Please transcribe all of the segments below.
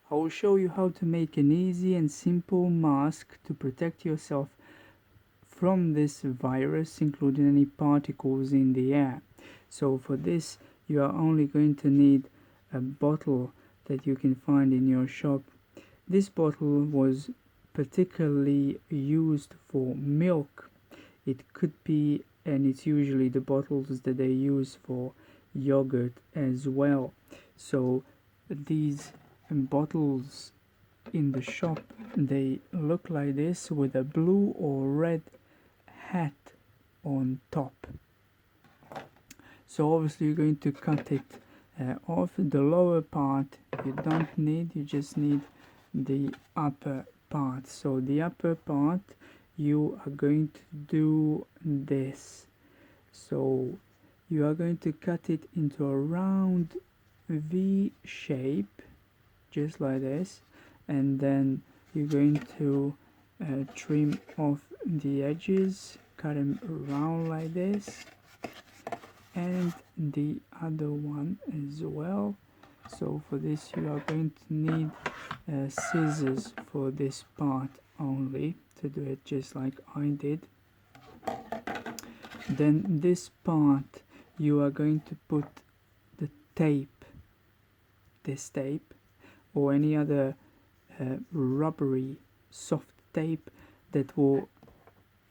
I will show you how to make an easy and simple mask to protect yourself from this virus, including any particles in the air. So for this you are only going to need a bottle that you can find in your shop. This bottle was particularly used for milk. It could be, and it's usually the bottles that they use for yogurt as well. So these bottles in the shop, they look like this with a blue or red hat on top. So obviously you're going to cut it off. The lower part you don't need, you just need the upper part. So the upper part you are going to do this. So you are going to cut it into a round V shape, just like this, and then you're going to trim off the edges, cut them around like this, and the other one as well. So for this you are going to need scissors for this part only, to do it just like I did. Then this part you are going to put the tape, this tape, or any other rubbery soft tape that will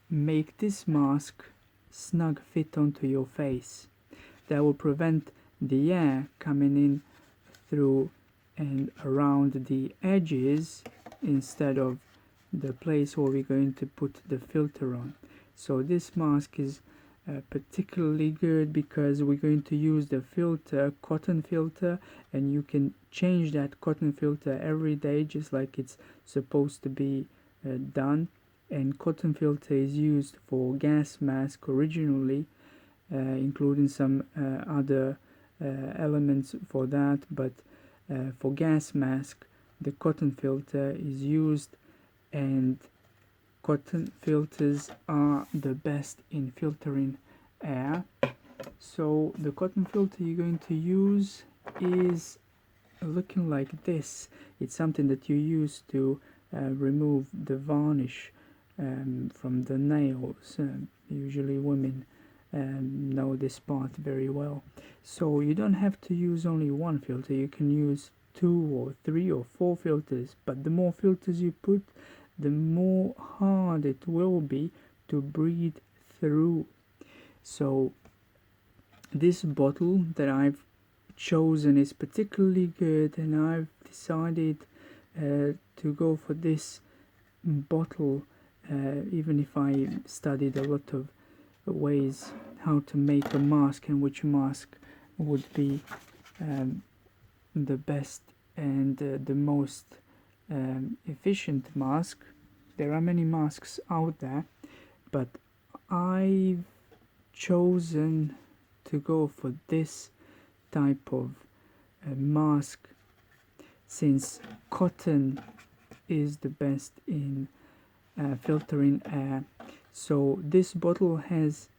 make this mask snug fit onto your face. That will prevent the air coming in through and around the edges instead of the place where we're going to put the filter on. So this mask is particularly good because we're going to use the filter, cotton filter, and you can change that cotton filter every day just like it's supposed to be done. And cotton filter is used for gas mask originally, including some other elements for that, but for gas mask the cotton filter is used, and cotton filters are the best in filtering air. So the cotton filter you're going to use is looking like this. It's something that you use to remove the varnish from the nails. Usually women know this part very well. So you don't have to use only one filter, you can use 2 or 3 or 4 filters, but the more filters you put, the more hard it will be to breathe through. So this bottle that I've chosen is particularly good, and I've decided to go for this bottle, even if I studied a lot of ways how to make a mask and which mask would be the best and the most efficient mask. There are many masks out there, but I've chosen to go for this type of mask since cotton is the best in filtering air. So this bottle has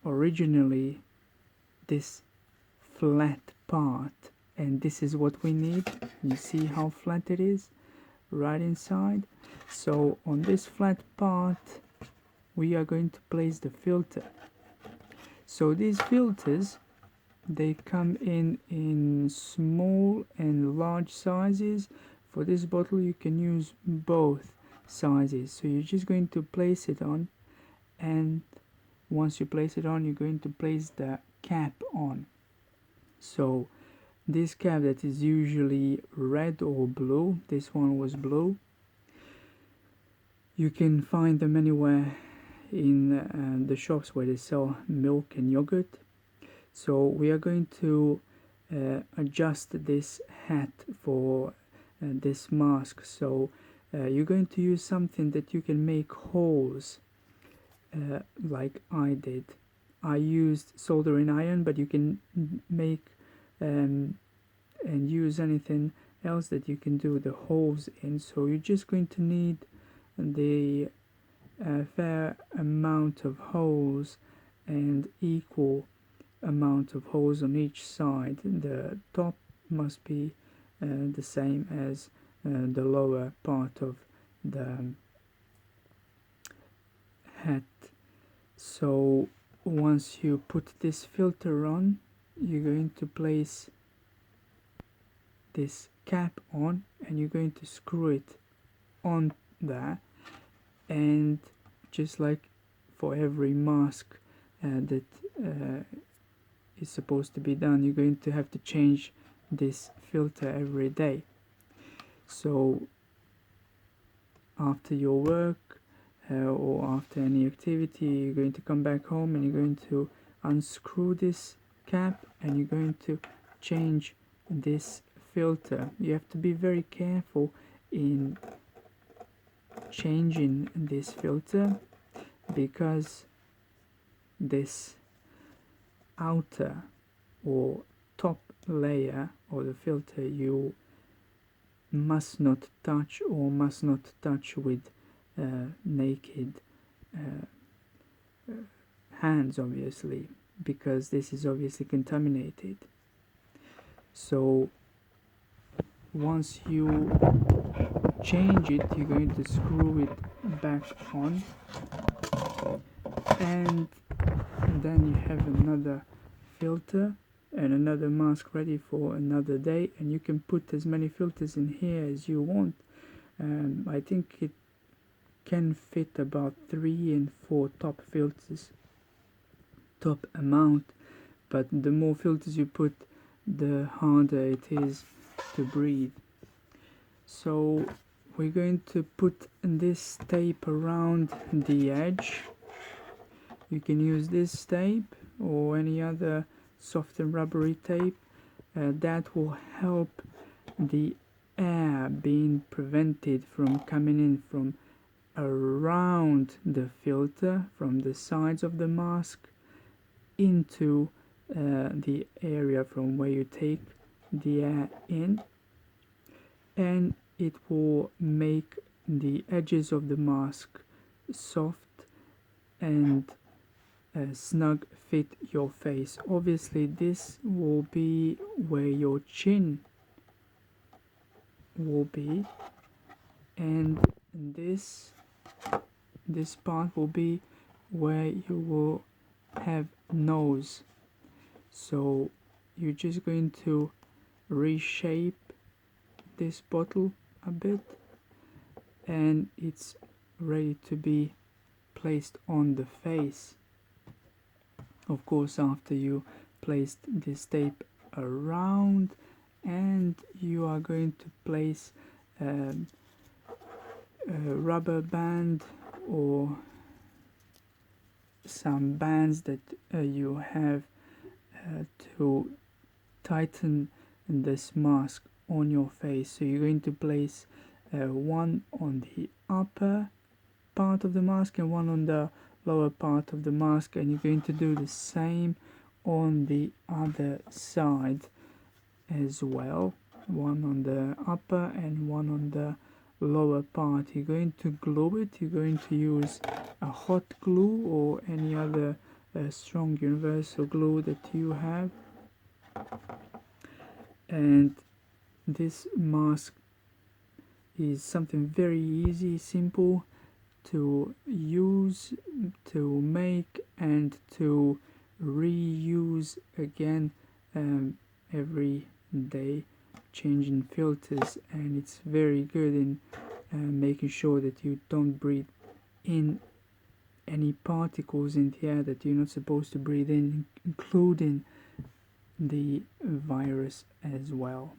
originally this flat part, and this is what we need. You see how flat it is right inside. So on this flat part we are going to place the filter. So these filters, they come in small and large sizes. For this bottle you can use both sizes. So you're just going to place it on, and once you place it on, you're going to place the cap on. So this cap that is usually red or blue, this one was blue. You can find them anywhere in the shops where they sell milk and yogurt. So we are going to adjust this hat for this mask. So you're going to use something that you can make holes like I did. I used soldering iron, but you can make and use anything else that you can do the holes in. So you're just going to need the fair amount of holes and equal amount of holes on each side. The top must be the same as the lower part of the hat. So once you put this filter on, you're going to place this cap on and you're going to screw it on there, and just like for every mask that is supposed to be done, you're going to have to change this filter every day. So after your work or after any activity, you're going to come back home and you're going to unscrew this cap and you're going to change this filter. You have to be very careful in changing this filter, because this outer or top layer of the filter you must not touch, or must not touch with naked hands, obviously, because this is obviously contaminated. So once you change it, you're going to screw it back on, and then you have another filter and another mask ready for another day, and you can put as many filters in here as you want. I think it can fit about 3 and 4 top filters, top amount, but the more filters you put, the harder it is to breathe. So we're going to put this tape around the edge. You can use this tape or any other soft and rubbery tape. That will help the air being prevented from coming in from around the filter, from the sides of the mask, into the area from where you take the air in, and it will make the edges of the mask soft and snug fit your face. Obviously this will be where your chin will be, and this part will be where you will have nose. So you're just going to reshape this bottle a bit, and it's ready to be placed on the face. Of course, after you placed this tape around, and you are going to place a rubber band or some bands that you have to tighten this mask on your face. So you're going to place one on the upper part of the mask and one on the lower part of the mask, and you're going to do the same on the other side as well. One on the upper and one on the lower part. You're going to glue it. You're going to use a hot glue or any other strong universal glue that you have, and this mask is something very easy, simple to use, to make, and to reuse again every day, changing filters, and it's very good in making sure that you don't breathe in any particles in the air that you're not supposed to breathe in, including the virus as well.